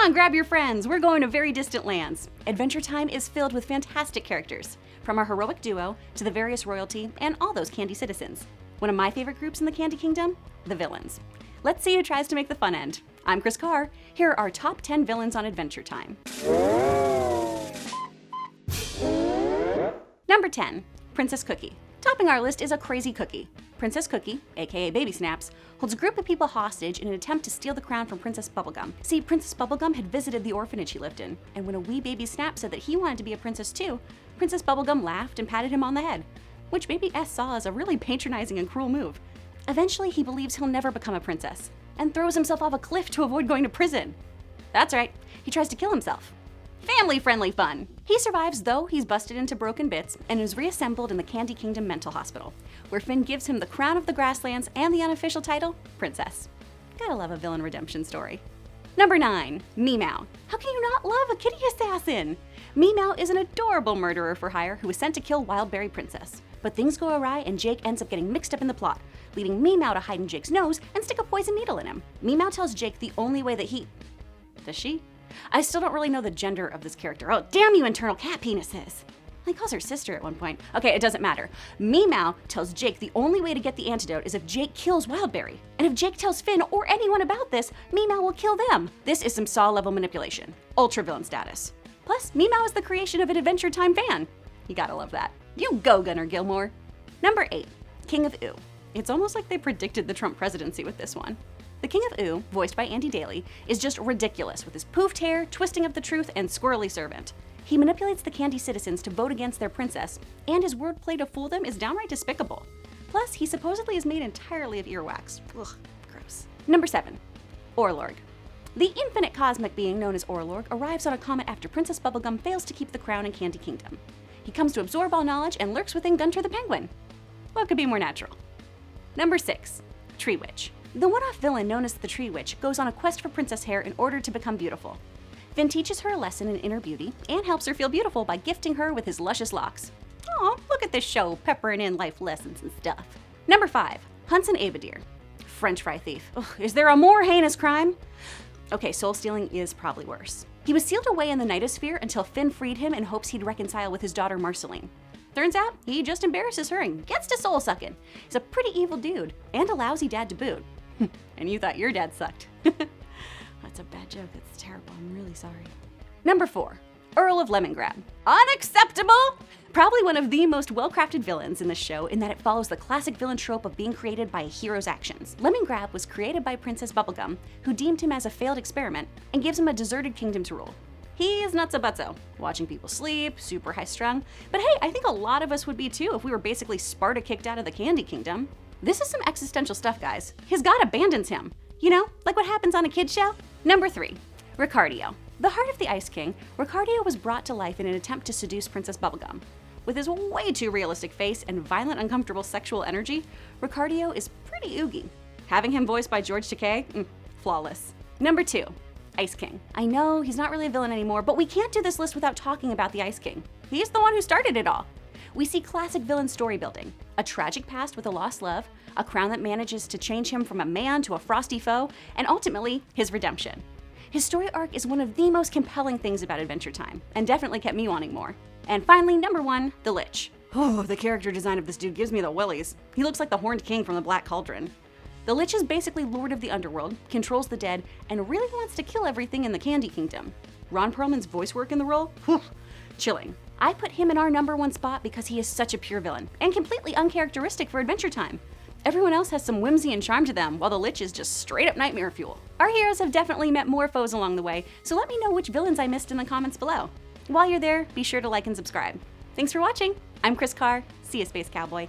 on, grab your friends, we're going to very distant lands. Adventure Time is filled with fantastic characters, from our heroic duo to the various royalty and all those candy citizens. One of my favorite groups in the Candy Kingdom? The villains. Let's see who tries to make the fun end. I'm Chris Carr. Here are our top 10 villains on Adventure Time. Number 10, Princess Cookie. Topping our list is a crazy cookie. Princess Cookie, aka Baby Snaps, holds a group of people hostage in an attempt to steal the crown from Princess Bubblegum. See, Princess Bubblegum had visited the orphanage he lived in, and when a wee baby Snap said that he wanted to be a princess too, Princess Bubblegum laughed and patted him on the head, which Baby S saw as a really patronizing and cruel move. Eventually, he believes he'll never become a princess, and throws himself off a cliff to avoid going to prison. That's right, he tries to kill himself. Family-friendly fun. He survives, though he's busted into broken bits and is reassembled in the Candy Kingdom Mental Hospital, where Finn gives him the crown of the grasslands and the unofficial title, Princess. Gotta love a villain redemption story. Number 9, Meow. How can you not love a kitty assassin? Meow is an adorable murderer for hire who is sent to kill Wildberry Princess. But things go awry and Jake ends up getting mixed up in the plot, leading Meow to hide in Jake's nose and stick a poison needle in him. Meow tells Jake the only way that he... Does she? I still don't really know the gender of this character. Oh, damn you internal cat penises. He calls her sister at one point. Okay, it doesn't matter. Meow tells Jake the only way to get the antidote is if Jake kills Wildberry. And if Jake tells Finn or anyone about this, Meow will kill them. This is some Saw-level manipulation. Ultra villain status. Plus, Meow is the creation of an Adventure Time fan. You gotta love that. You go, Gunnar Gilmore. Number 8, King of Ooh. It's almost like they predicted the Trump presidency with this one. The King of Ooh, voiced by Andy Daly, is just ridiculous with his poofed hair, twisting of the truth, and squirrely servant. He manipulates the candy citizens to vote against their princess, and his wordplay to fool them is downright despicable. Plus, he supposedly is made entirely of earwax. Ugh, gross. Number 7, Orgalorg. The infinite cosmic being known as Orgalorg arrives on a comet after Princess Bubblegum fails to keep the crown in Candy Kingdom. He comes to absorb all knowledge and lurks within Gunter the Penguin. What could be more natural? Number 6, Tree Witch. The one-off villain known as the Tree Witch goes on a quest for princess hair in order to become beautiful. Finn teaches her a lesson in inner beauty and helps her feel beautiful by gifting her with his luscious locks. Aw, look at this show, peppering in life lessons and stuff. Number 5, Hunson Abadeer. French fry thief. Ugh, is there a more heinous crime? Okay, soul stealing is probably worse. He was sealed away in the Nightosphere until Finn freed him in hopes he'd reconcile with his daughter Marceline. Turns out, he just embarrasses her and gets to soul sucking. He's a pretty evil dude, and a lousy dad to boot. And you thought your dad sucked. That's a bad joke, that's terrible, I'm really sorry. Number 4, Earl of Lemongrab. Unacceptable! Probably one of the most well-crafted villains in this show in that it follows the classic villain trope of being created by a hero's actions. Lemongrab was created by Princess Bubblegum, who deemed him as a failed experiment and gives him a deserted kingdom to rule. He is nutso-butso, watching people sleep, super high-strung, but hey, I think a lot of us would be too if we were basically Sparta kicked out of the Candy Kingdom. This is some existential stuff, guys. His god abandons him. You know, like what happens on a kid's show? Number 3, Ricardio. The heart of the Ice King, Ricardio was brought to life in an attempt to seduce Princess Bubblegum. With his way too realistic face and violent, uncomfortable sexual energy, Ricardio is pretty oogie. Having him voiced by George Takei? Flawless. Number 2, Ice King. I know he's not really a villain anymore, but we can't do this list without talking about the Ice King. He's the one who started it all. We see classic villain story building, a tragic past with a lost love, a crown that manages to change him from a man to a frosty foe, and ultimately, his redemption. His story arc is one of the most compelling things about Adventure Time, and definitely kept me wanting more. And finally, number 1, the Lich. Oh, the character design of this dude gives me the willies. He looks like the Horned King from the Black Cauldron. The Lich is basically Lord of the Underworld, controls the dead, and really wants to kill everything in the Candy Kingdom. Ron Perlman's voice work in the role? Whew, chilling. I put him in our number 1 spot because he is such a pure villain, and completely uncharacteristic for Adventure Time. Everyone else has some whimsy and charm to them, while the Lich is just straight up nightmare fuel. Our heroes have definitely met more foes along the way, so let me know which villains I missed in the comments below. While you're there, be sure to like and subscribe. Thanks for watching. I'm Chris Carr. See ya, Space Cowboy.